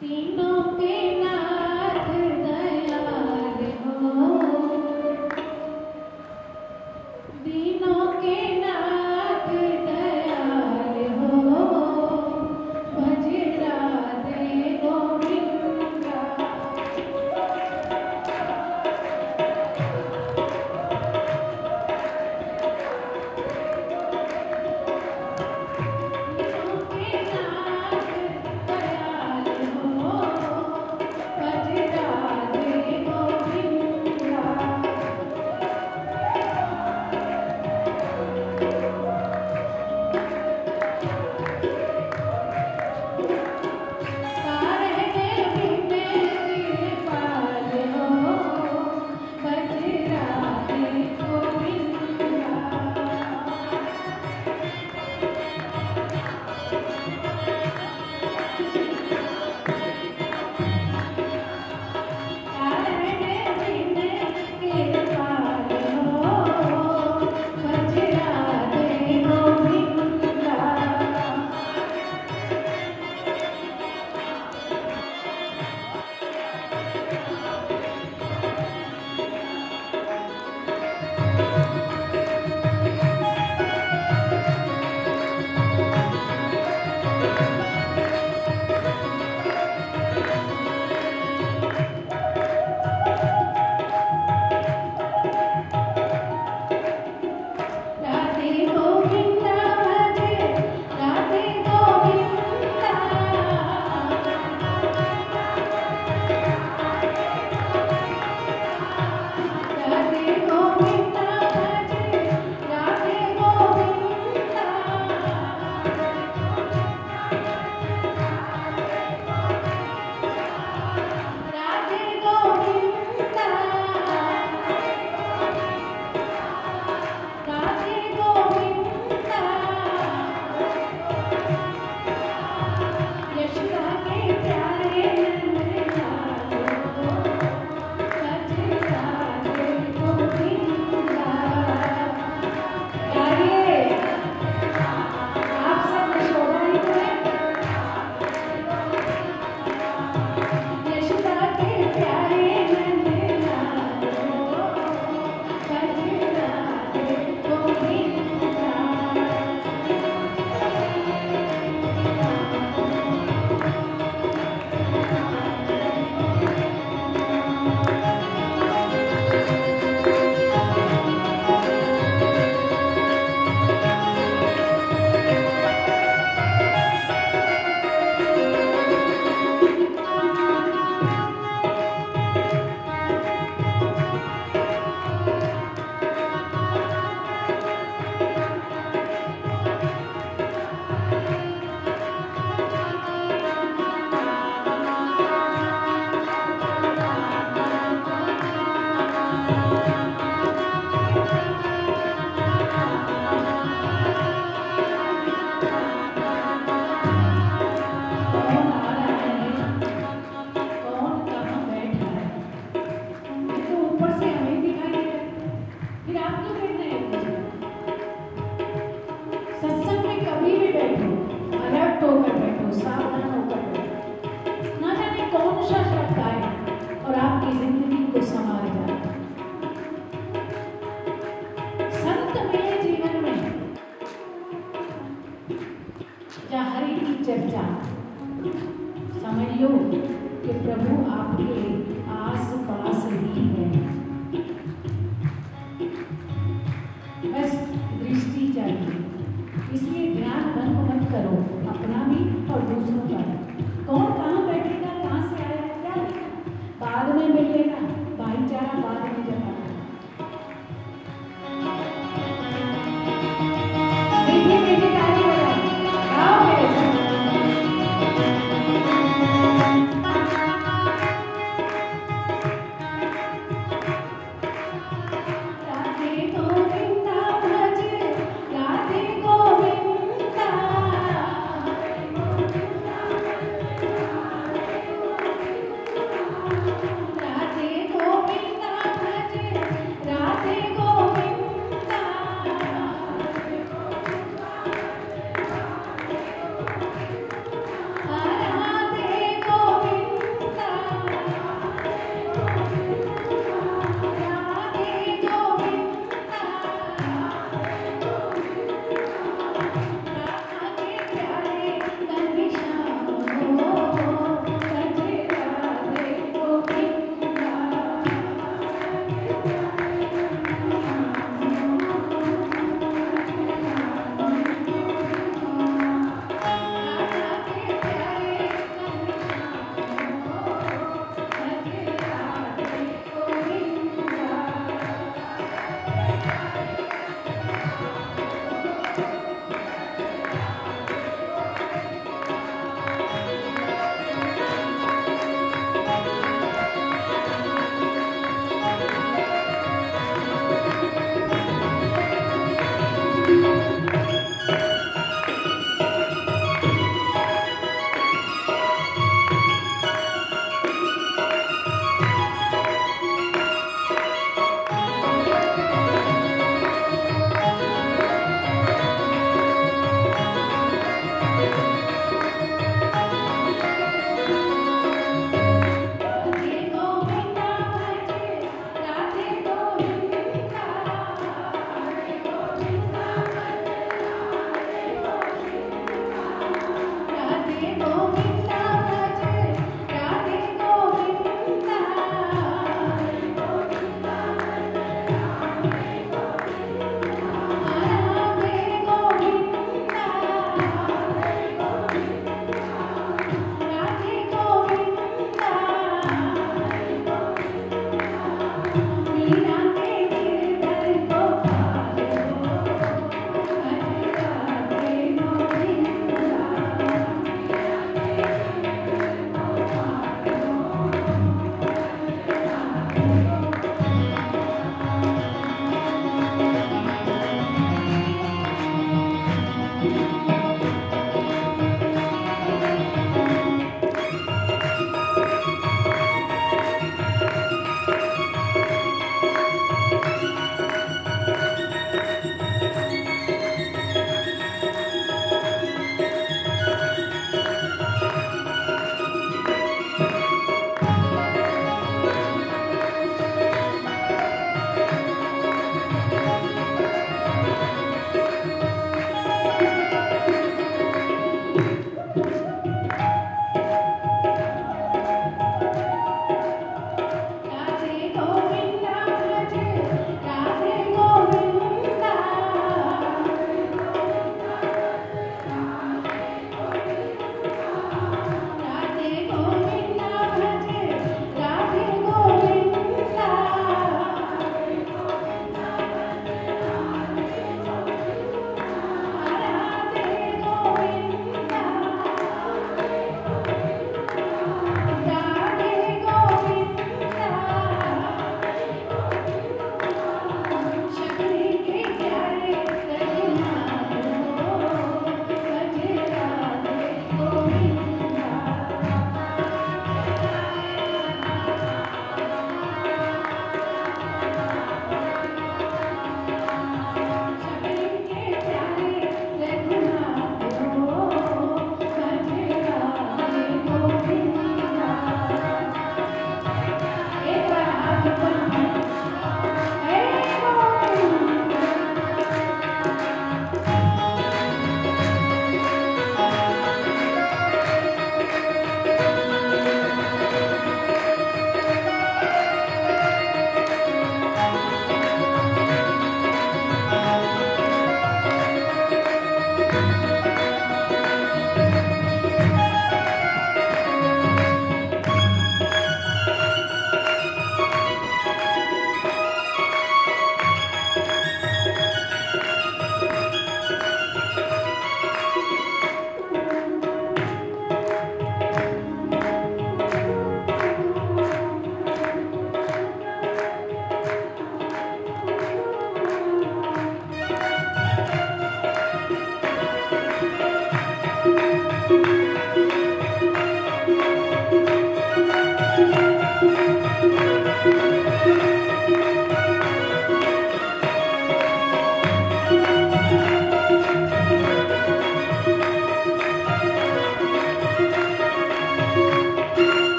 तीनों के नाथ दयाल हो, दीनों के नाथ दयाल हो, भज राधे गोविंदा। चर्चा समझ लो कि प्रभु आपके आस पास ही है। बस दृष्टि चाहिए, इसलिए ध्यान भंग मत करो, अपना भी और दूसरों का भी। कौन कहाँ बैठेगा, कहाँ से आया, क्या बाद में मिलेगा, भाईचारा बाद में जमा। मीठे मीठे ताली बजाओ, गाओ मेरे साथ।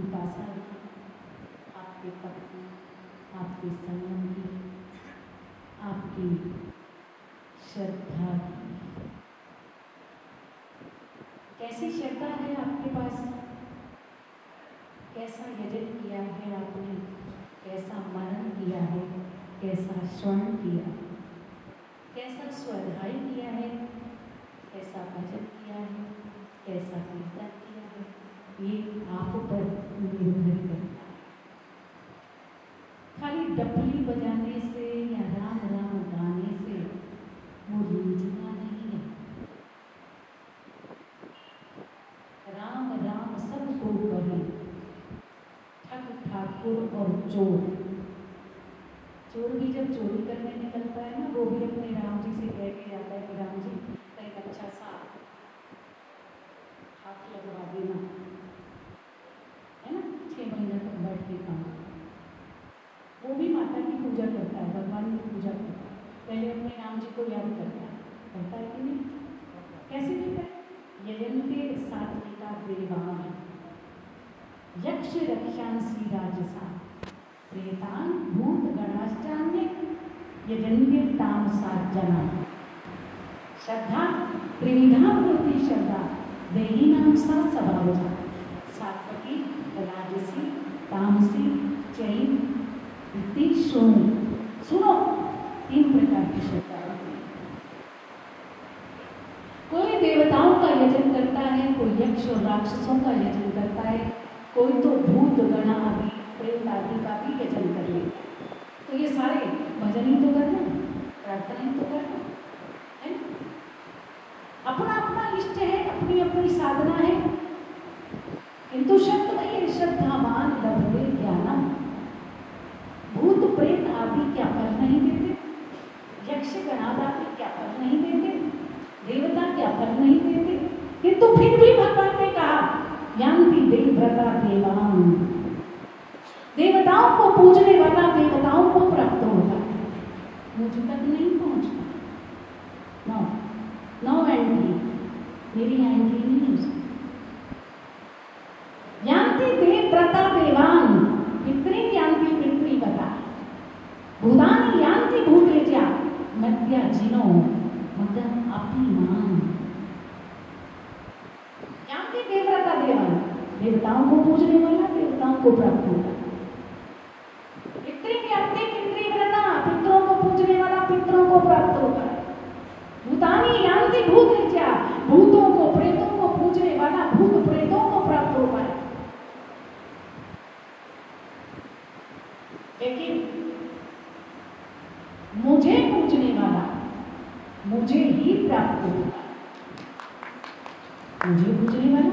आपकी उपासना की, आपके तप की, आपके संयम की, आपकी श्रद्धा की। कैसी श्रद्धा है आपके पास? कैसा यजन किया है आपने? कैसा मनन किया है? कैसा श्रवण किया है? कैसा स्वाध्याय किया है? कैसा भजन किया है? कैसा कीर्तन किया है? ये आप पर निर्भर करता है। खाली डपली बजाने से या राम राम गाने से वो रीझना नहीं है। राम राम सबको कहे, ठग ठाकुर और चोर। चोर भी जब चोरी करने निकलता है ना, वो भी अपने राम जी से कह के जाता है कि राम जी कहीं अच्छा सा हाथ लगवा देना, है ना, 6 महीने तक बैठ के काम। वो भी माता की पूजा करता है, भगवान की पूजा करता है, पहले अपने राम जी को याद करता है कि नहीं? कैसे करता है? यजन्ते सात्विका देवान यक्ष रक्षांसी राजसा प्रेतान भूत गणाश्चान्य यजन्ते तामसा जना। श्रद्धा त्रिविधा भवति श्रद्धा देहिनां सा स्वभावजा सात्विकी राजसी तामसी चैव सुनो 3 प्रकार की श्रद्धा होती है। कोई देवताओं का यजन करता है, कोई यक्ष और राक्षसों का यजन करता है, कोई तो भूत गण आदि प्रेत आदि का भी यजन कर लेता है। तो ये सारे भजन ही तो करना, प्रार्थना ही तो करना है। अपना अपना इष्ट है, अपनी अपनी साधना है, किंतु शब्द वही श्रद्धावान लभते ज्ञानम। भूत प्रेत आदि क्या फल नहीं देते? यक्ष गणाद आदि क्या फल नहीं देते? देवता क्या फल नहीं देते? किंतु फिर भी भगवान ने कहा यान्ति देवव्रता देवान। देवताओं को पूजने वाला देवताओं को प्राप्त होता है, मुझ तक नहीं पहुंचता। नो एंट्री, मेरी एंट्री नहीं हो सकती। यान्ति देवव्रता देवान पितृ यान्ति पितृव्रता भूतानि यान्ति भूतेजा मध्या जिनो मदन अभिमान। यान्ति देवव्रता देवान, देवताओं को पूजने वाला देवताओं को प्राप्त होता है। पितृव्रता पितरों को पूजने वाला पितरों को प्राप्त होता है। भूतानि यान्ति भूतेजा भूतों को प्रेतों को पूजने वाला भूत प्रेतों को प्राप्त होता है। लेकिन मुझे पूजने वाला मुझे ही प्राप्त होता है। मुझे पूजने वाला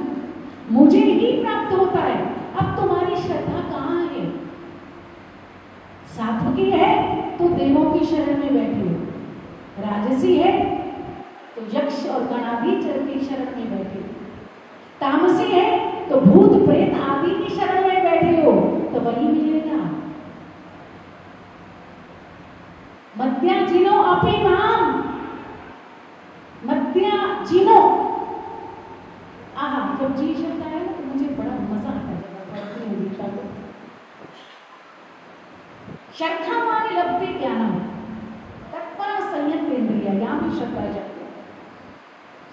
मुझे ही प्राप्त होता है। अब तुम्हारी श्रद्धा कहाँ है? सात्विकी है तो देवों की शरण में बैठे हो, राजसी है तो यक्ष और गणाधीचर की शरण में बैठे हो, तामसी है तो भूत प्रेत आदि की शरण में बैठे हो, तो वही मिलेगा। मध्या जिनो अभिमान, मध्या जिनो। जब जी शब्द आया ना तो मुझे बड़ा मजा आता है जब पढ़ती हूँ गीता को। श्रद्धावान लभते ज्ञानम तत्पर संयतेन्द्रिय, यहाँ भी श्रद्धा जाती है।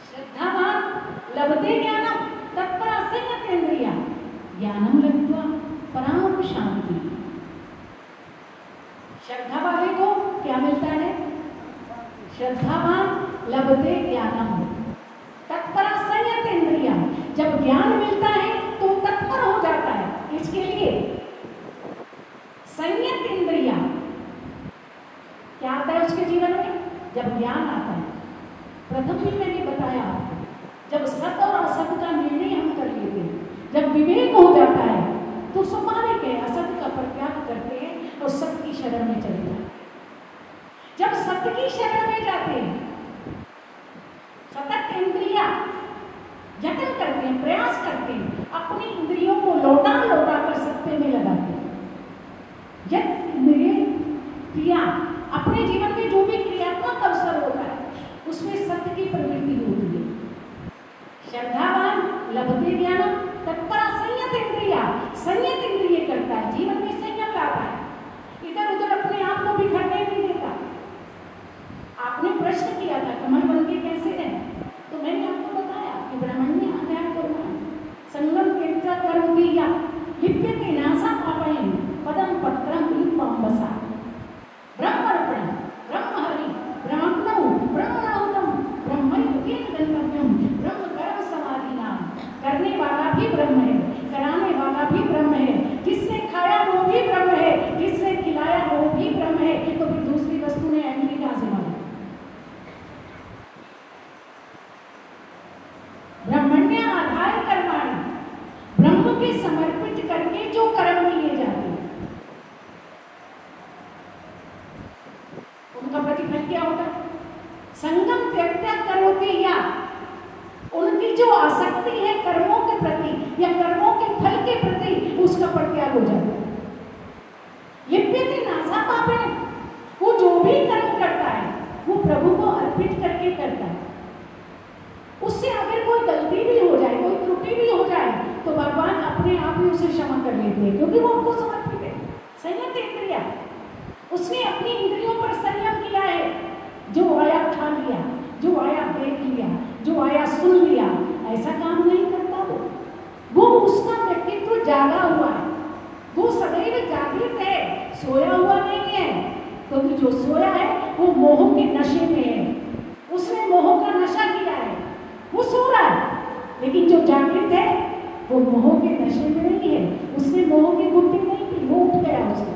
श्रद्धावान लभते ज्ञानम तत्पर संयतेन्द्रिय ज्ञानम लब्ध्वा पराम शांति। श्रद्धा वाले को क्या मिलता है? श्रद्धावान लभते ज्ञानम तत्पर संयतेन्द्रिय। जब ज्ञान मिलता है तो तत्पर हो जाता है। इसके लिए संयत इंद्रिय क्या आता है उसके जीवन में? जब ज्ञान आता है। प्रथम भी मैंने बताया आपको, जब सत और असत का निर्णय हम कर लेते हैं, जब विवेक हो जाता है तो स्वाभाविक है असत का परित्याग करते हैं और सत्य की शरण में चले जाते हैं। जब सत्य की शरण में जाते हैं, सतत इंद्रिया जतन करते हैं, प्रयास करते हैं, अपनी इंद्रियों को लौटा लौटा कर सत्य में लगाते हैं। यद इंद्रिय क्रिया अपने जीवन में जो भी क्रियात्मक अवसर होता है उसमें सत्य की प्रवृत्ति होती है। श्रद्धावान लभते ज्ञानम तत्पर संयत इंद्रिया। प्रश्न किया था कमल बन के कैसे रहे, तो मैंने आपको बताया कि ब्रह्मण्य आधार करुणा संगम तीर्थ करोति या लिप्यते नासा पापयन् पदम पत्रम लिप्पम बसा ब्रह्मर्पणं ब्रह्महरि ब्रह्मणौ ब्रह्मणाहुतम ब्रह्मयुगेन गंतव्यम ब्रह्म कर्म समाधिना। करने वाला भी ब्रह्म है, कराने वाला भी ब्रह्म है, जिसने खाया वो भी ब्रह्म है, जिसने खिलाया वो भी ब्रह्म है। तो फिर दूसरी वस्तु ने एंट्री कहां से मारी? ब्रह्मण्य आधार कर्माणि, ब्रह्म के समर्पित करके जो कर्म किए जाते हैं उनका प्रतिफल क्या होता है? संगम त्यक्त्या करोति या, उनकी जो आसक्ति है कर्मों के प्रति या कर्मों के फल के प्रति, उसका परित्याग हो जाता है। लिप्यते नासा पापेन, वो जो भी कर्म करता है वो प्रभु को अर्पित करके करता है। उससे अगर कोई गलती भी हो जाए, कोई त्रुटि भी हो जाए, तो भगवान अपने आप ही उसे क्षमा कर लेते हैं, क्योंकि वो हमको समर्पित है। संयत इंद्रिया, उसने अपनी इंद्रियों पर संयम किया है। जो आया खा लिया, जो आया देख लिया, जो आया सुन लिया, ऐसा काम नहीं करता वो उसका व्यक्तित्व जागा हुआ है, वो सदैव जागृत है, सोया हुआ नहीं है। क्योंकि जो सोया है वो मोह के नशे में है, उसने मोह का नशा किया है, वो सो रहा है। लेकिन जो जागृत है वो मोह के नशे में नहीं है, उसने मोह की गुत्थी नहीं की, वो उठ गया उससे।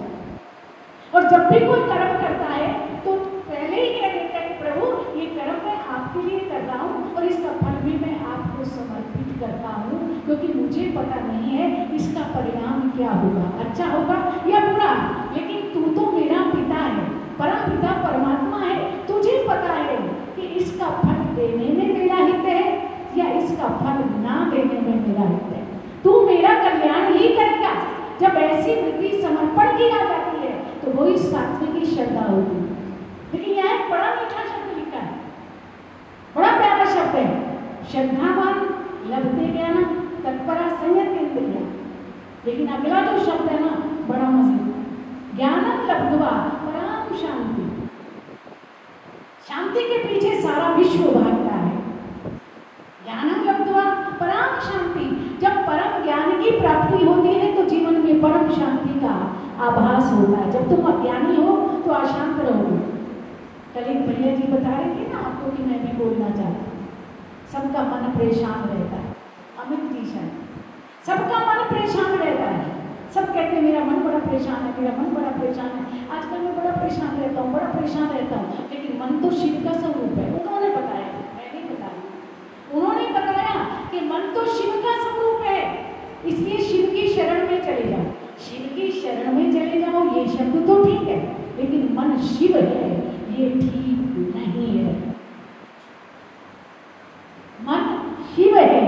और जब भी कोई कर्म करता है तो पहले ही कह देता है प्रभु ये कर्म मैं आपके लिए कर रहा हूँ और इसका फल भी मैं आपको समर्पित करता हूँ, क्योंकि मुझे पता नहीं है इसका परिणाम क्या होगा, अच्छा होगा या बुरा, लेकिन तू तो मेरा पिता है, परम पिता परमात्मा है, तुझे पता है कि इसका फल देने में मेरा हित है या इसका फल ना देने में मेरा हित है। तू मेरा कल्याण ही करेगा। जब ऐसी वृत्ति समर्पण की आ जाती है तो वही सात्विक श्रद्धा होगी। लेकिन यहाँ एक बड़ा मीठा शब्द लिखा है, बड़ा प्यारा शब्द है, श्रद्धावान लभते ज्ञान तत्परा संयत इंद्रिया। लेकिन अगला जो शब्द है ना बड़ा मजेदार, ज्ञानम लब्ध्वा पराम शांति। शांति के पीछे सारा विश्व भागता है। ज्ञानम लब्ध्वा पराम शांति, जब परम ज्ञान की प्राप्ति होती है तो जीवन में परम शांति का आभास होता है। जब तुम अज्ञानी हो तो अशांत रहोगे। कल एक भैया जी बता रहे थे ना आपको कि मैं भी बोलना चाहती हूँ, सबका मन परेशान रहता है। अमित जी शायद, सबका मन परेशान रहता है। सब कहते हैं मेरा मन बड़ा परेशान है, मेरा मन बड़ा परेशान है, आजकल मैं बड़ा परेशान रहता हूँ, बड़ा परेशान रहता हूँ। लेकिन मन तो शिव का स्वरूप है। उन्होंने बताया, मैं नहीं बताया, उन्होंने बताया कि मन तो शिव का स्वरूप है, इसलिए शिव की शरण में चले जाओ। शिव की शरण में चले जाओ ये शब्द तो ठीक है, लेकिन मन शिव है ये ठीक नहीं है। मन शिव है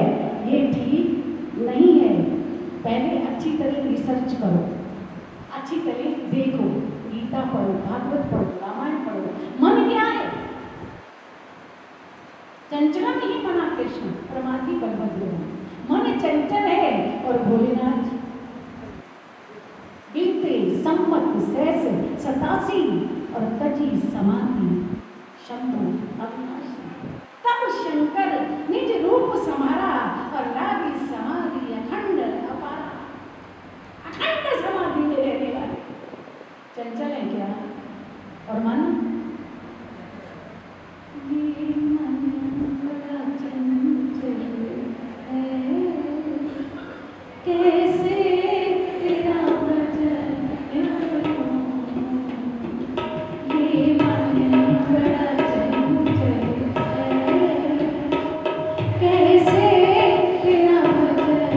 ये ठीक नहीं है। पहले अच्छी तरह रिसर्च करो, अच्छी तरह देखो, गीता पढ़ो, भागवत पढ़ो, रामायण पढ़ो। मन क्या है? चंचला नहीं मना कृष्ण प्रमाथि बलभद्र। मन चंचल है और भोलेनाथ गिनते सम्मत सहस 87 और तजी समाधि शंभु अविनाशी। तब शंकर निज रूप समारा और लागी समाधि अखंड अपारा। अखंड समाधि में रहने वाले चंचल है क्या? और मन बड़ा चंचल है, कैसे तेरा भजन करूं? ये मन बड़ा चंचल है, कैसे तेरा भजन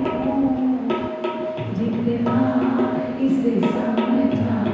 करूं? जितना इसे समझाऊं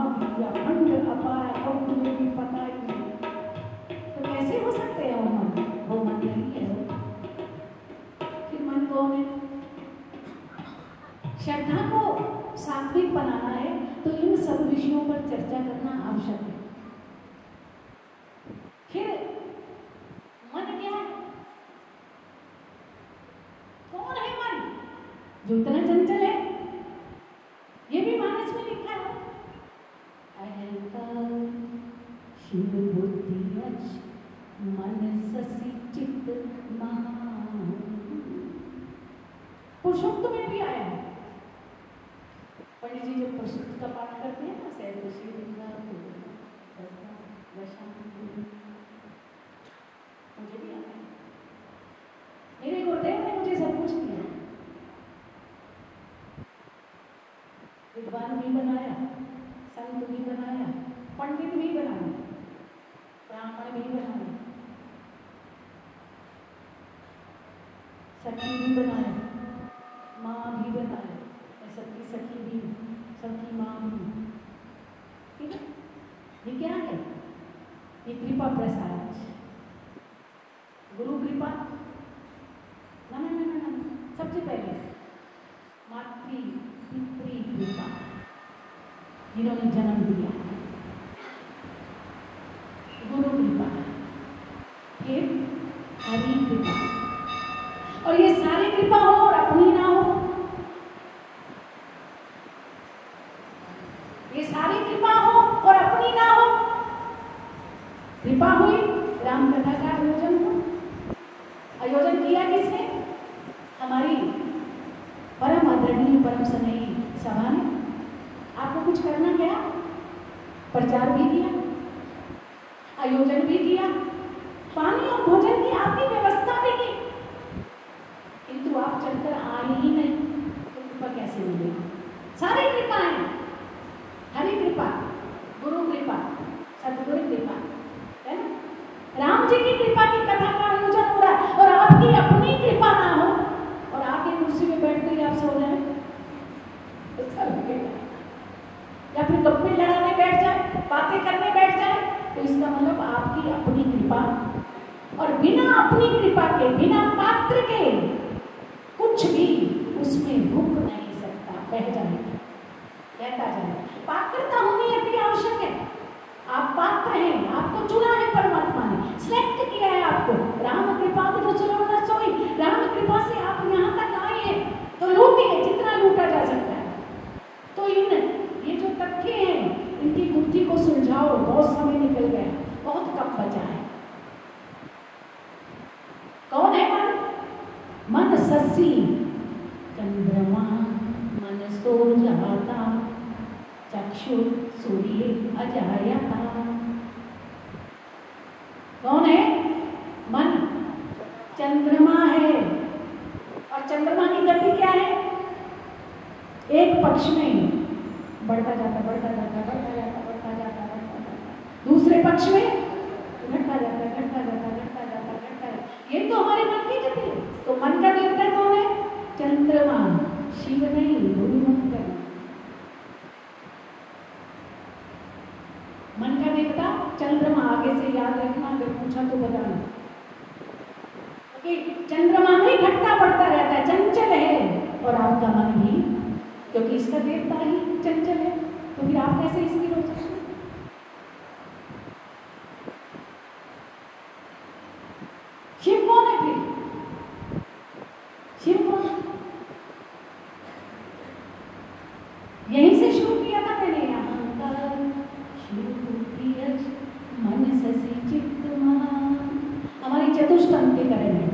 महामाया अखंड अपार और तुम्हें भी पता ही नहीं, तो कैसे हो सकते हैं वो मन? वो मन नहीं है वो। फिर मन कौन है? श्रद्धा को सात्विक बनाना है तो इन सब विषयों पर चर्चा करना आवश्यक है। फिर मन क्या है? कौन है मन? जो इतना चंचल है, ये भी मानस में लिखा है। अहंकार शिव बुद्धि मन ससी चित्त मान। पुरुषोक्त में भी आया है। पंडित जी जब प्रसूक्त का पाठ करते हैं ना, मुझे भी आता है। मेरे गुरुदेव ने मुझे सब कुछ दिया, विद्वान भी बनाया, संत भी बनाया, पंडित भी बनाया, ब्राह्मण भी बनाया, सखी भी बनाया, माँ भी बनाया, सबकी सखी भी, सबकी माँ भी। ठीक है, ये क्या है? ये कृपा प्रसाद, गुरु कृपा। ना ना ना ना, सबसे पहले मातृ पितृ कृपा, जिन्होंने जन्म दिया, गुरु कृपा, फिर हरि कृपा। और ये सारी कृपा हो और अपनी ना हो, ये सारी कृपा हो और अपनी ना हो। कृपा हुई, राम कथा का आयोजन हो। आयोजन किया किसने? हमारी परम आदरणीय परम स्नेही सभा ने। आपको कुछ करना क्या? प्रचार भी किया, आयोजन भी किया, पानी और भोजन की आपकी व्यवस्था भी की, किंतु आप चलकर आए ही नहीं, तो कृपा कैसे मिलेगी? सारी कृपाएं, हरि कृपा, गुरु कृपा, सदगुरु कृपा, है ना? राम जी की कृपा की कथा का आयोजन हो रहा है और आपकी अपनी कृपा ना हो और आके कुर्सी में बैठ कर आप सो जाए, अच्छा लगेगा? या फिर गप्पे लड़ाने बैठ जाए, बातें करने बैठ जाए, तो इसका मतलब आपकी अपनी कृपा। और बिना अपनी कृपा के, बिना पात्र के कुछ भी उसमें रुक नहीं सकता, बह जाएगा, बहता जाएगा। पात्रता होनी अति आवश्यक है। आप पात्र हैं, आपको चुना है परमात्मा ने, सिलेक्ट किया है आपको। राम कृपा तो सुलभना सोई, राम कृपा से आप यहाँ तक आए हैं, तो लूटिए जितना लूटा जा सकता है। तो ये जो तथ्य हैं, इनकी बुद्धि को सुलझाओ। बहुत समय निकल गया, बहुत कम बचा है। कौन है मन? मन ससी चंद्रमा, मन सो जाता, चक्षु सूर्य अजायता। कौन है? मन चंद्रमा है। और चंद्रमा की गति क्या है? एक पक्ष में बढ़ता जाता, बढ़ता जाता, बढ़ता जाता, बढ़ता जाता, बढ़ता जाता, दूसरे पक्ष में घटता जाता, घटता जाता, घटता जाता, घटता जाता। ये तो हमारे मन की गति है। तो मन का देवता कौन है? चंद्रमा, शिव नहीं, गुरु मत करना। मन का देवता चंद्रमा, आगे से याद रखना, अगर पूछा तो बताना। चंद्रमा में घटता बढ़ता रहता है, चंचल है। और आपका मन भी, क्योंकि इसका देवता ही चंचल है, तो फिर आप कैसे स्थिर हो सकते? शिव कौन है फिर? शिव कौन? यहीं से शुरू किया था मैंने। मन ससी चित्त मान, हमारी चतुष्टंग के करण है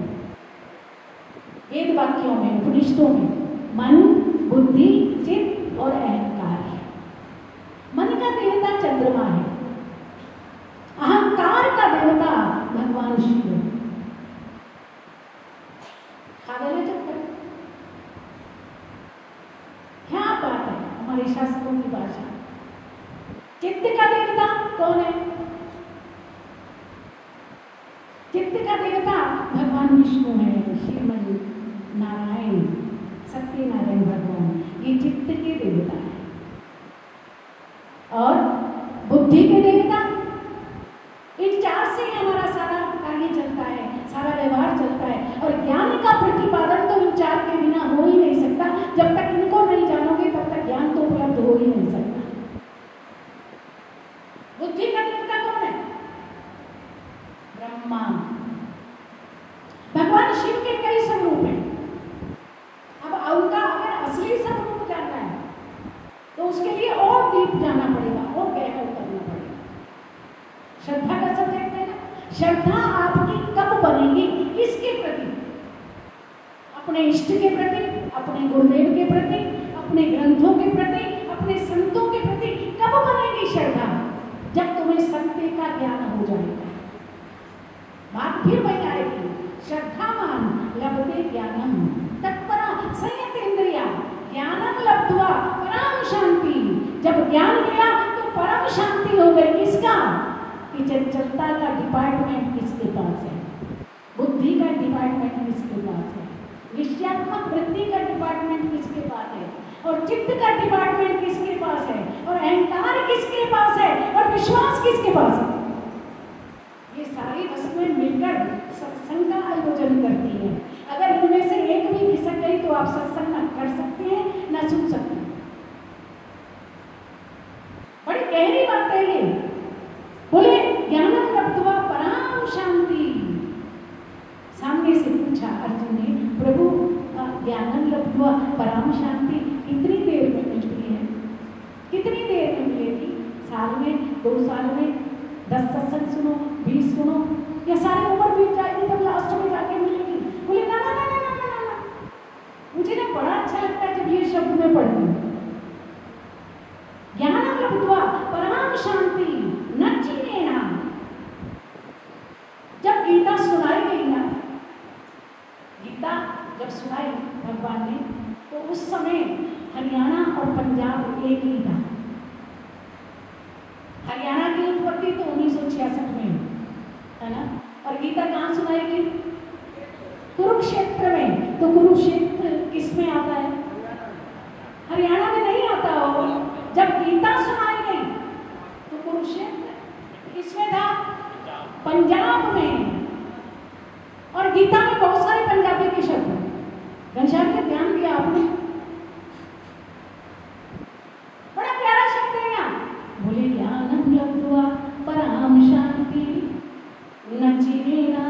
वेद वाक्यों में, उपनिषदों में। मन, बुद्धि, चित्त और अहंकार है। मन का देवता चंद्रमा है, अहंकार का देवता भगवान शिव है। क्या बात है हमारे शास्त्रों की भाषा। चित्त का देवता कौन है? चित्त का देवता भगवान विष्णु है, श्रीमन नारायण, सत्यनारायण भगवान, ये चित्त के देवता है। और बुद्धि के देवता, इन चार से ही हमारा सारा कार्य चलता है, सारा व्यवहार चलता है। और ज्ञान का प्रतिपादन तो इन चार के बिना हो ही नहीं सकता। जब तक इनको नहीं जानोगे तब तक ज्ञान तो उपलब्ध हो ही नहीं सकता। बुद्धि का देवता कौन है? ब्रह्मा। भगवान शिव के कई स्वरूप हैं। अब उनका अगर असली स्वरूप जानना है तो उसके लिए और डीप जाना पड़ेगा और गहरा उतरना पड़ेगा। श्रद्धा का सब देखते हैं ना, श्रद्धा आपकी कब बनेगी? किसके प्रति? अपने इष्ट के प्रति, अपने गुरुदेव के प्रति, अपने ग्रंथों के प्रति, अपने संतों के प्रति कब बनेगी श्रद्धा? जब तुम्हें सत्य का ज्ञान हो जाएगा। बात फिर वही आएगी, श्रद्धावान लभते ज्ञानम तत्परा संयतेन्द्रिया ज्ञानम लब्ध्वा परम शांति। जब ज्ञान मिला तो परम शांति हो गई। किसका? कि चंचलता का डिपार्टमेंट किसके पास है? बुद्धि का डिपार्टमेंट किसके पास है? विषयात्मक वृत्ति का डिपार्टमेंट किसके पास है? और चित्त का डिपार्टमेंट किसके पास है? और अहंकार किसके पास है? और विश्वास किसके पास है? ये सारी वस्तुएं मिलकर सत्संग का आयोजन करती है। अगर इनमें से एक भी खिसक गई तो आप सत्संग न कर सकते हैं न सुन सकते हैं। बड़ी गहरी बात है ये। बोले ज्ञानम लब्ध्वा पराम शांति। सामने से पूछा अर्जुन ने, प्रभु ज्ञानम लब्ध्वा पराम शांति कितनी देर में मिलती है? कितनी देर में मिलेगी? साल में, 2 साल में, 10 सत्संग सुनो, 20 सुनो, या सारी उम्र बीत जाएगी तब लास्ट में जाके मिलेगी? बोले ना ना ना ना ना ना ना। मुझे ना बड़ा अच्छा लगता है जब ये शब्द में पढ़ती हूँ, ज्ञानम लब्ध्वा पराम शांति न चिनेना। जब गीता सुनाई गई ना, गीता जब सुनाई भगवान ने, तो उस समय हरियाणा और पंजाब एक ही था। हरियाणा की उत्पत्ति तो 1966 में है ना, और गीता कहाँ सुनाई गई? कुरुक्षेत्र में। तो कुरुक्षेत्र किसमें आता है? हरियाणा में नहीं आता हो। जब गीता सुनाई गई तो कुरुक्षेत्र किसमें था? पंजाब में। और गीता में बहुत सारे पंजाबी के शब्द हैं। घनश्याम ने ध्यान दिया आपने? बड़ा प्यारा शब्द है यहाँ। बोले ज्ञानम लब्ध्वा पराम शांति न चिरेणा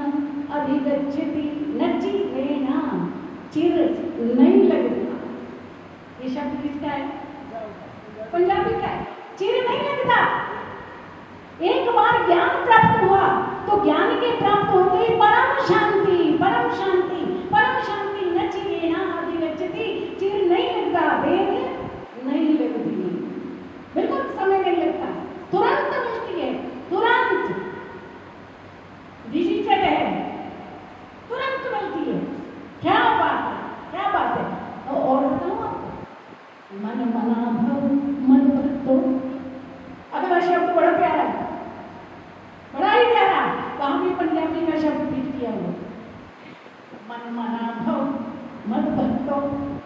अधिगच्छति। न चिरेणा, चिर नहीं लगता। ये शब्द किसका है? पंजाबी का है। चिर नहीं लगता। एक बार ज्ञान प्राप्त हुआ तो ज्ञान के प्राप्त होते ही परम शांति, परम शांति, परम शांति न चिरेणा अधिगच्छति। चिर नहीं लगता, देर नहीं लगती, बिल्कुल समय नहीं लगता, तुरंत मिलती है, तुरंत। डिजिटल है, तुरंत मिलती है। क्या बात है, क्या बात है। और बताऊं आपको, मन मना भव मन भक्तो। अगला शब्द बड़ा प्यारा है, बड़ा ही प्यारा। वहां भी पंजाबी का शब्द फिट किया हुआ। मन मना भव मद भक्तो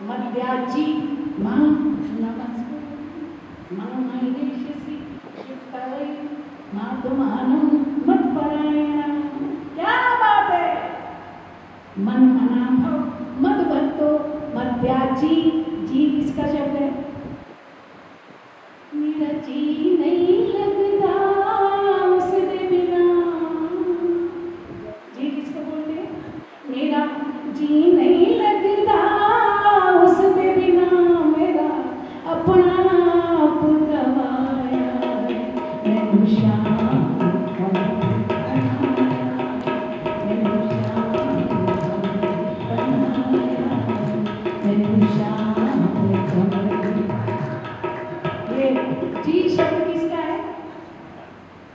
मद्याजी मां नमस्ते मनोमयेशसि शिवताय मातुमानं मत्परायण। क्या बात है। मन मना भव मद भक्तो मद्याजी। जी किसका शब्द है? मेरा जी नहीं लगता उसके बिना। जी किसको बोलते हैं? मेरा जी नहीं लगता उसके बिना, मेरा अपना आप गवाया मैं जी शब्द किसका है?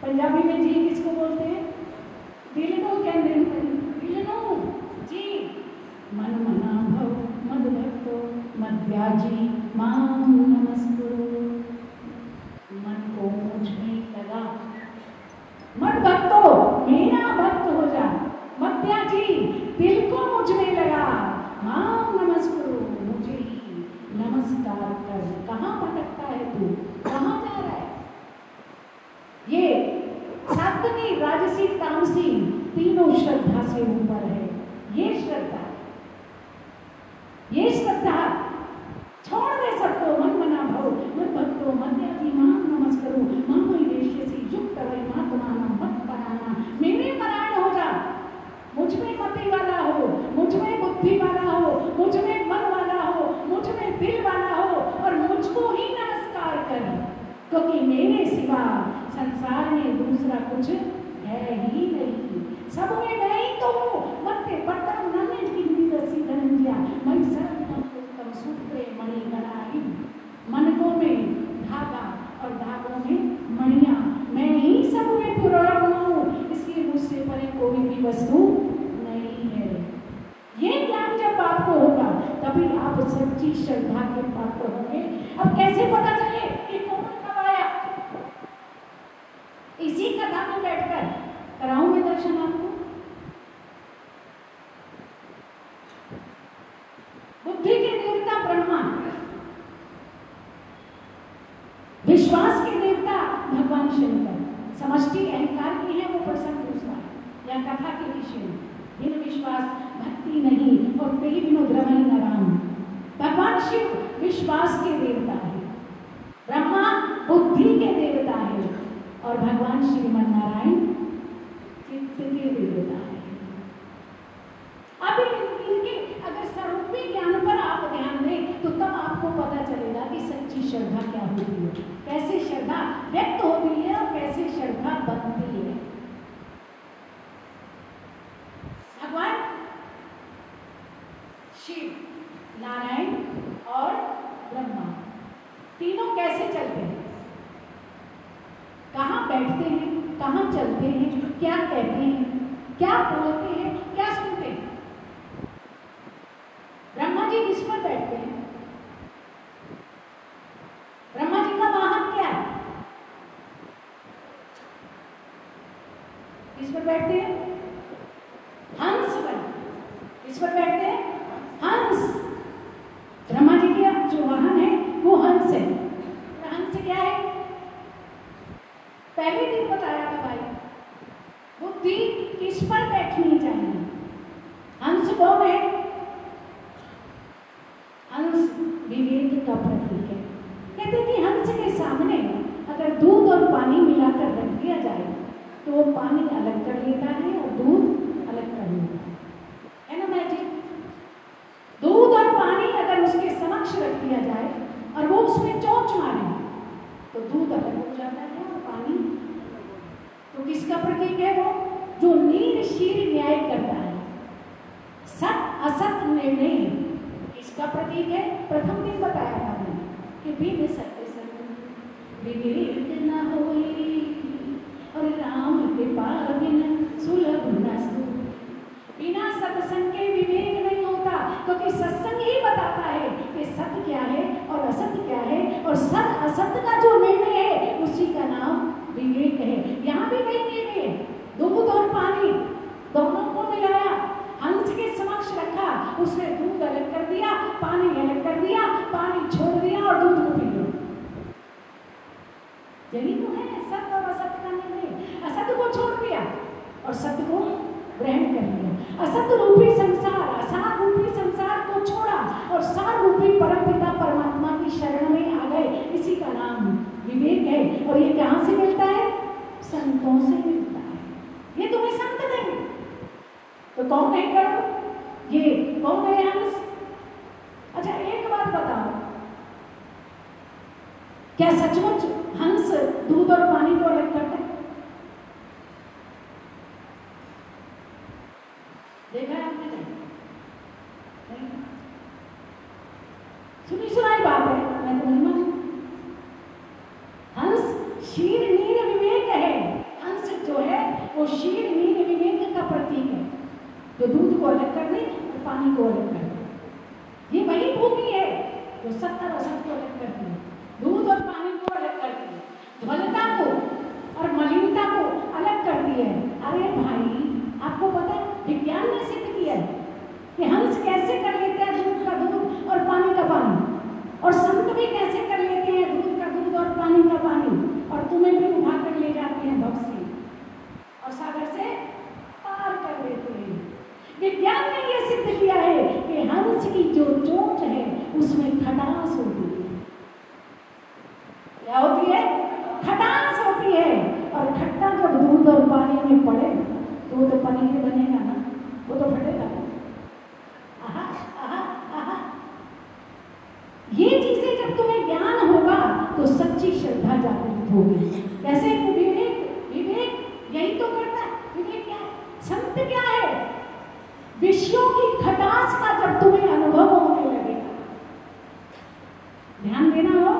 पंजाबी में जी किसको बोलते हैं? दिल को कहते हैं, दिल को जी। मन मना भव मद भक्तो मद्याजी मां नमस्कुरु। मन को मुझ में लगा, मद भक्तो मेरा भक्त हो जा, मद्याजी दिल को मुझ में लगा, मां नमस्कुरु मुझे ही नमस्कार कर। कहाँ भटकता है तू? कहाँ जा रहा है? सत्वनी, राजसी, तामसी तीनों श्रद्धा से ऊपर है। ये श्रद्धा छोड़ दे सबको, मन मना भव मत भक्तो मध्य अभिमान नमस्करो मामोई देश्यसी युक्त वै महात्माना मत बनाना। मेरे परायण हो जा, मुझ में मति वाला हो, मुझ में बुद्धि वाला हो, मुझ में मन वाला हो, मुझ में दिल वाला हो और मुझको ही नमस्कार कर, क्योंकि मेरे सिवा संसार में दूसरा कुछ है ही नहीं। सब में मैं ही तो हूँ। मत्ते पट्टम नन्हे किन्नी दसी धनंजया मई सर्वम उत्तम सूत्रे मणि गणाई। मनकों में धागा और धागों में मणियां, मैं ही सब में पूर्ण हूँ, इसलिए मुझसे परे कोई भी वस्तु नहीं है। ये ज्ञान जब आपको होगा तभी आप सच्ची श्रद्धा के पात्र होंगे। अब कैसे पता चले कि कौन कब आया? इसी कथा में बैठकर कराऊं मैं दर्शन आपको। बुद्धि के देवता ब्रह्मा, विश्वास के देवता भगवान शंकर, समष्टि अहंकार की है वो प्रसंग दूसरा है या कथा के विषय में। बिन विश्वास भक्ति नहीं और तेरी बिनो द्रवई न राम। भगवान शिव विश्वास के देवता है, ब्रह्मा बुद्धि के देवता है और भगवान श्रीमन नारायण चित्त के देवता है। अब इनके अगर स्वरूपी ज्ञान पर आप ध्यान दें तो तब आपको पता चलेगा कि सच्ची श्रद्धा क्या होती है, कैसे श्रद्धा व्यक्त होती है और कैसे श्रद्धा बनती है। भगवान शिव, नारायण और ब्रह्मा तीनों कैसे चलते हैं, कहाँ बैठते हैं, कहाँ चलते हैं, क्या कहते हैं, क्या बोलते हैं, क्या सुनते हैं? ब्रह्मा जी किस पर बैठते हैं? ब्रह्मा जी का वाहन क्या है? किस पर बैठते हैं? हंस पर। किस पर बैठते हैं? हंस। ब्रह्मा जी के जो वाहन है वो हंस है। हंस क्या है? पहले दिन बताया था भाई, बुद्धि किस पर बैठनी चाहिए? हंस कौन है? हंस विवेक का प्रतीक है। कहते हैं कि हंस के सामने अगर दूध और पानी मिलाकर रख दिया जाए तो वो पानी अलग कर लेता है और दूध अलग कर लेता है ना मैजिक? दूध और पानी अगर उसके समक्ष रख दिया जाए और वो उसमें चोंच मारे तो दूध अलग हो जाता है और पानी, तो किसका प्रतीक है वो? जो नीर शीर न्याय करता है, सत असत निर्णय, इसका प्रतीक है। प्रथम दिन बताया था मैंने कि बिन सत्य सत्य विवेक न होई और राम कृपा बिन सुलभ न सो। बिना सत्संग के विवेक नहीं होता, क्योंकि सत्संग ही बताता है कि सत्य क्या है और असत्य क्या है, और सत असत्य का जो निर्णय है उसी का नाम विवेक है। यहाँ भी वही निर्णय है, दूध और पानी दोनों को मिलाया, हंस के समक्ष रखा, उसने दूध अलग कर दिया, पानी अलग कर दिया, पानी छोड़ दिया और दूध को पी लो। यही तो है सत्य और असत्य का निर्णय। असत्य को छोड़ दिया और सत्य को ग्रहण कर लिया। असत्य रूपी संसार, असार रूपी संसार को छोड़ा और सार रूपी परमपिता परमात्मा की शरण में आ गए, इसी का नाम विवेक है। और ये कहाँ से मिलता है? संतों से मिलता है। ये तुम्हें संत देंगे। तो कौन है गरुड़? ये कौन है हंस? अच्छा एक बात बताओ, क्या सचमुच हंस दूध और पानी को अलग करता है? देखा है आपने? नहीं। सुनी सुनाई बात है, मैं तो नहीं मानू। हंस शीर नीर विवेक है। हंस जो है वो शीर नीर विवेक का प्रतीक है, जो दूध को अलग कर दे और पानी को अलग कर दे। ये वही भूमि है जो सत्य और असत्य को अलग करती है, दूध और पानी को अलग करती है, ध्वलता को और मलिनता को अलग करती है। अरे भाई आपको पता है विज्ञान ने सिद्ध किया है कि हंस कैसे कर लेते हैं दूध का दूध और पानी का पानी, और संत भी कैसे कर लेते हैं दूध का दूध और पानी का पानी, और तुम्हें भी उठा कर ले जाते हैं भव से। तो फटेगा। आहा, आहा, आहा। ये चीजें जब तुम्हें ज्ञान होगा तो सच्ची श्रद्धा जागृत होगी। कैसे? विवेक, विवेक यही तो करता है। विवेक क्या है? संत क्या है? विषयों की खटास का जब तुम्हें अनुभव होने लगेगा, ध्यान देना हो,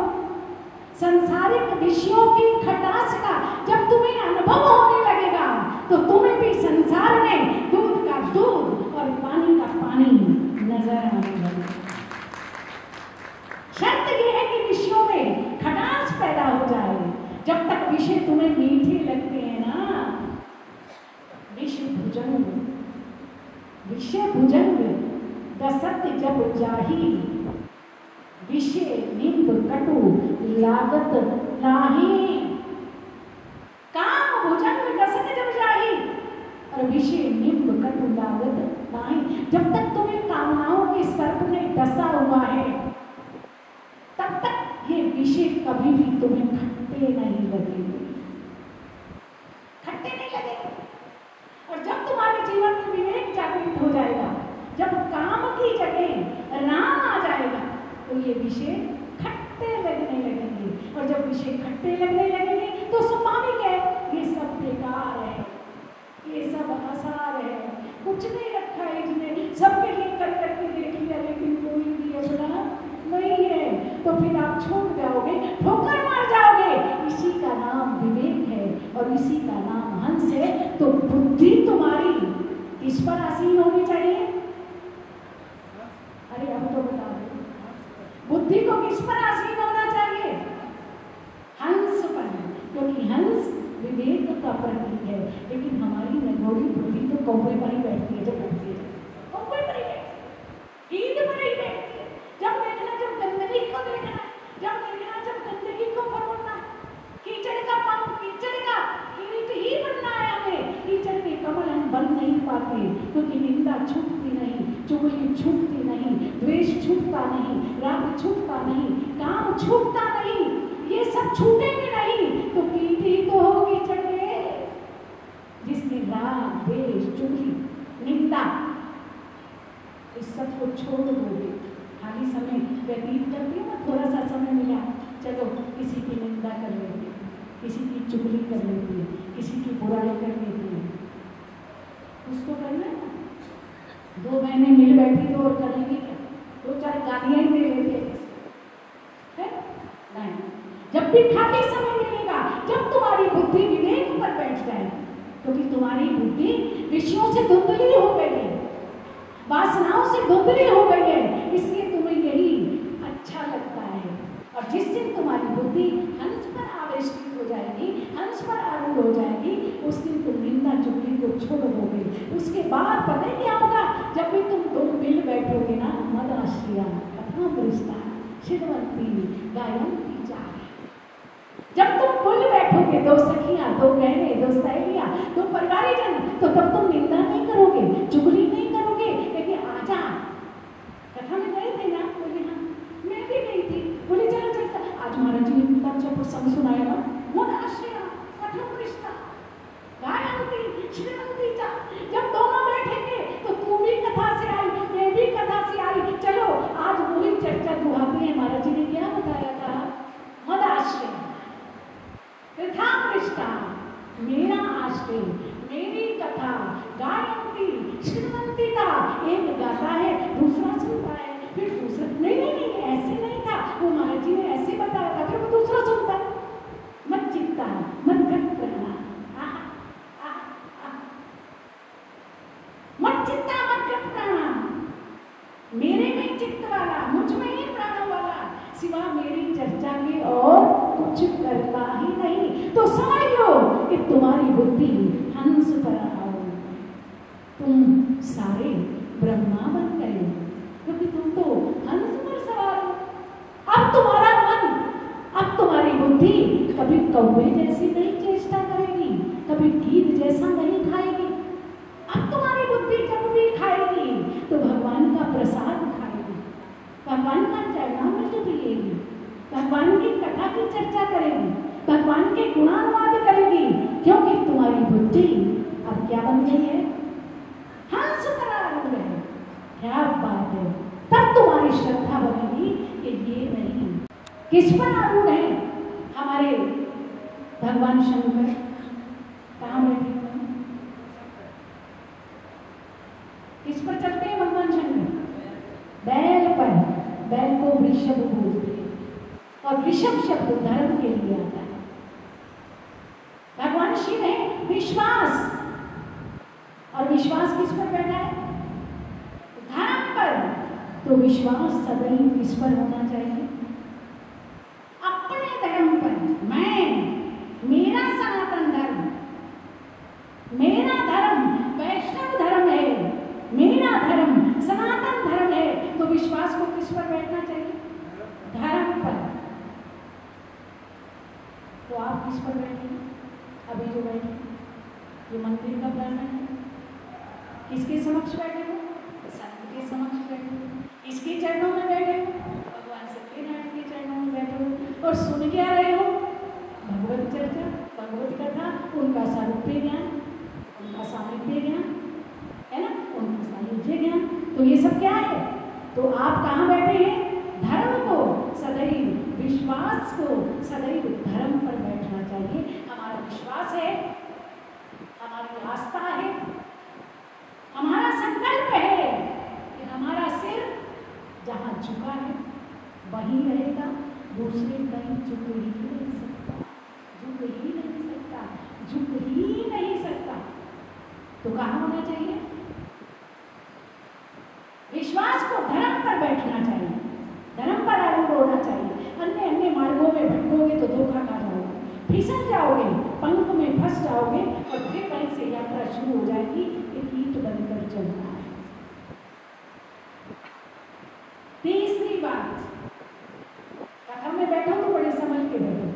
संसारिक विषयों की खटास का जब तुम्हें अनुभव होने लगेगा तो तुम्हें भी संसार में दूध का दूध और पानी का पानी नजर आने लगेगा। शर्त यह है कि विषयों में खटास पैदा हो जाए। जब तक विषय तुम्हें मीठे लगते हैं ना, विषय भुजंग, विषय भुजंग दसत जब जाही, विषय निंब कटु लागत नाही। काम भुजंग दसत जब जाही और विषय निंब कटु लागत नाही। जब तक तुम्हें कामनाओं के सर्प ने डसा हुआ है तब तक ये विषय कभी भी तुम्हें खट्टे नहीं लगेंगे, खट्टे नहीं लगेंगे। और जब तुम्हारे जीवन में विवेक जागृत हो जाएगा, जब काम की जगह राम आ जाएगा तो ये विषय खट्टे लगने लगेंगे। और जब विषय खट्टे लगने लगेंगे तो स्वाभाविक है ये सब बेकार है, ये सब आसार है, कुछ नहीं रखा है इसमें, सबके लिए कर करके देख लिया लेकिन कोई भी अपना नहीं है, तो फिर आप छूट जाओगे, ठोकर मार जाओगे। इसी का नाम विवेक है और इसी का नाम हंस है। तो बुद्धि तुम्हारी किस पर आसीन होनी चाहिए? अरे अब तो बता दो, बुद्धि को किस पर आसीन होना चाहिए? हंस पर, क्योंकि हंस विवेक का प्रतीक है। लेकिन हमारी नगोड़ी बुद्धि तो कौवे पर ही बैठती है, जब बैठती है कौवे पर ही बैठती है, ईद पर ही बैठती है। जब देखना, जब गंदगी को देखना, जब देखना, जब गंदगी को फरोड़ना, कीचड़ का पंप, कीचड़ का कीट ही बनना है हमें। कीचड़ के कमल हम बन नहीं पाते क्योंकि निंदा छूटती नहीं, चुगली छूटती नहीं, द्वेष छूटता नहीं, राग छूटता नहीं, काम छूटता नहीं, ये सब छूटेंगे नहीं तो कीट ही तो हो कीचड़ में। जिसने राग, द्वेष, चुगली, निंदा इस सब को छोड़ दोगे, खाली समय व्यतीत करती है ना, थोड़ा सा समय मिला चलो किसी की निंदा कर लेती है, किसी की चुगली कर लेती है, किसी की बुराई कर लेती है, उसको करना है ना। 2 महीने मिल बैठी तो और करेंगे क्या? 2-4 गालियां ही दे लेते हैं नहीं। जब भी खाली समय मिलेगा, जब तुम्हारी बुद्धि विवेक पर बैठ जाए, क्योंकि तुम्हारी बुद्धि विषयों से धुंधली हो गई है, वासनाओं से धुंधली हो गई है, इसलिए तुम्हें यही अच्छा लगता है। और जिस दिन तुम्हारी बुद्धि हंस पर आवेशित हो जाएगी, हंस पर आरूढ़ हो जाएगी, उस दिन तुम निंदा चुगली को छोड़ दोगे। उसके बाद पता है क्या होगा? जब भी तुम 2 मिल बैठोगे ना, मद आश्रिया कथा रिश्ता शिववंती गायंती जा, जब तुम पुल बैठोगे 2 सखियां, 2 बहनें, 2 सहेलियां, 2 परिवारीजन, तो तब तुम निंदा नहीं करोगे, चुगली नहीं करोगे, लेकिन आजा कथा में गए थे ना, बोले हाँ मैं भी गई थी, बोले चलो चलता, आज महाराज जी ने इतना अच्छा प्रसंग सुनाया ना, मन आश्रय कथा रिश्ता गायंती श्रीमंती जा। जब दोनों बैठेंगे तो तू भी कथा से आई, मैं भी कथा से आई, चलो आज वही चर्चा दुहाते हैं। महाराज जी ने क्या बताया था? मद आश्रय रिश्ता, मेरा आश्रय, मेरी कथा गायंती श्रीमंतीता। एक गाता है, दूसरा सुनता है, फिर दूसरा नहीं नहीं नहीं ऐसे नहीं था, वो महाराज जी ने ऐसे बताया था, फिर वो दूसरा सुनता है। मत चित्ता मत घट रहना, मत चित्ता मत घट रहना, मेरे में चित्त वाला, मुझ में ही प्राण वाला, सिवा मेरी चर्चा के और कुछ करता ही नहीं। तो समझ लो कि तुम्हारी बुद्धि हंस पर आओ, तुम सारे ब्रह्मा बन गए, क्योंकि तुम तो हंस पर सवार हो। अब तुम्हारा मन, अब तुम्हारी बुद्धि कभी कौवे जैसी नहीं चेष्टा करेगी, कभी गीत जैसा नहीं खाएगी। अब तुम्हारी बुद्धि जब भी खाएगी तो भगवान का प्रसाद खाएगी, भगवान का चरणामृत पिएगी, भगवान की कथा की चर्चा करेगी, भगवान के गुणानुवाद करेगी, क्योंकि तुम्हारी बुद्धि अब क्या बन गई है? हंस पर क्या बात है, तब तुम्हारी श्रद्धा बनेगी कि ये नहीं। किस पर आरूढ़ है हमारे भगवान शंकर? कहाँ बैठे हुए हैं? किस पर चलते हैं भगवान शंकर? बैल पर। बैल को वृषभ बोलते हैं और वृषभ शब्द धर्म के लिए आता है। भगवान शिव है विश्वास, और विश्वास किस पर बैठा है? धर्म पर। तो विश्वास सदैव किस पर होना चाहिए? अपने धर्म पर। मैं, मेरा सनातन धर्म, मेरा धर्म वैष्णव धर्म है, मेरा धर्म सनातन धर्म है। तो विश्वास को किस पर बैठना चाहिए? धर्म पर। तो आप किस पर बैठे? अभी जो बैठे ये मंदिर का प्लान है, किसके समक्ष बैठे हो? संत के समक्ष बैठे हो। किसके चरणों में बैठे हो? भगवान सत्यनारायण के चरणों में बैठे हो। और सुन क्या रहे हो? भगवत चर्चा, भगवत कथा, उनका सारूप्य ज्ञान, उनका सामिप्य ज्ञान, है ना, उनका सायुज्य ज्ञान। तो ये सब क्या है? तो आप कहाँ बैठे हैं? धर्म को सदैव, विश्वास को सदैव धर्म पर बैठना चाहिए। हमारा विश्वास है, हमारी आस्था है, हमारा संकल्प है कि हमारा सिर जहाँ झुका है वहीं रहेगा, दूसरे कहीं झुक ही नहीं सकता, झुक ही नहीं सकता, झुक ही नहीं सकता। तो कहाँ होना चाहिए? विश्वास को धर्म पर बैठना चाहिए, धर्म पर आरूढ़ होना चाहिए। अन्य अन्य मार्गों में भटकोगे तो धोखा खा जाओगे, फिसल जाओगे, पंख में फंस जाओगे और फिर वहीं से यात्रा शुरू हो जाएगी कि कीट बनकर चलना है। तीसरी बात, कथा में बैठो तो बड़े समझ के बैठो,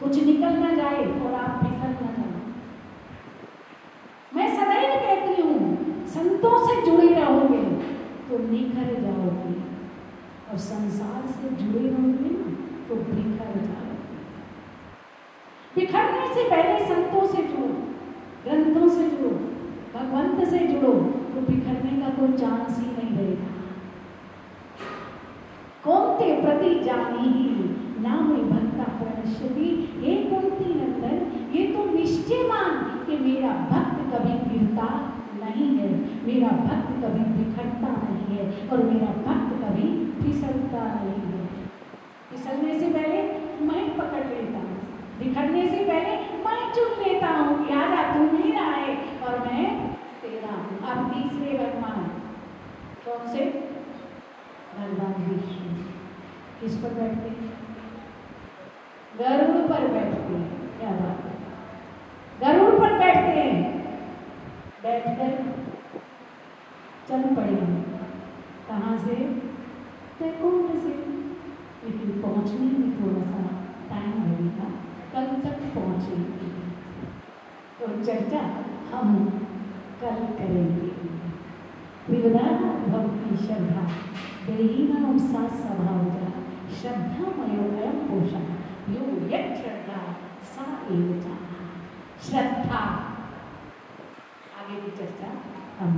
कुछ निकल ना जाए और आप फिसल ना जाओ। मैं सदैव कहती हूँ, संतों से जुड़े रहोगे तो निखर जाओगे, और संसार से जुड़े रहोगे ना तो बिखर जाओगे। बिखरने से पहले संतों से जुड़ो, ग्रंथों से जुड़ो, भगवंत से जुड़ो, तो बिखरने का कोई चांस ही नहीं रहेगा। कौनते प्रति जानी ही नाम भक्ता प्रणश्यति। हे कुंती नंदन, ये तो निश्चय मान कि मेरा भक्त कभी गिरता नहीं है, मेरा भक्त कभी बिखरता नहीं है, और मेरा भक्त कभी फिसलता नहीं है। फिसलने से पहले मैं पकड़ लेता हूँ, बिखरने से पहले मैं चुन लेता हूँ कि आजा तू मेरा है और मैं तेरा हूँ। अब तीसरे भगवान कौन से? भगवान विष्णु। किस पर बैठते हैं? गरुड़ पर बैठते हैं। क्या बात है, गरुड़ पर बैठते हैं। बैठकर चल पड़े कहाँ से? वैकुंठ से। लेकिन पहुँचने में थोड़ा सा टाइम लगेगा, कल तक पहुँचेंगे। तो चर्चा हम कल करेंगे। विवदान भक्ति श्रद्धा देहीना उत्साह स्वभाव जा श्रद्धामयोऽयं पोषः यो यत् श्रद्धा सा एव चा। श्रद्धा, आगे की चर्चा हम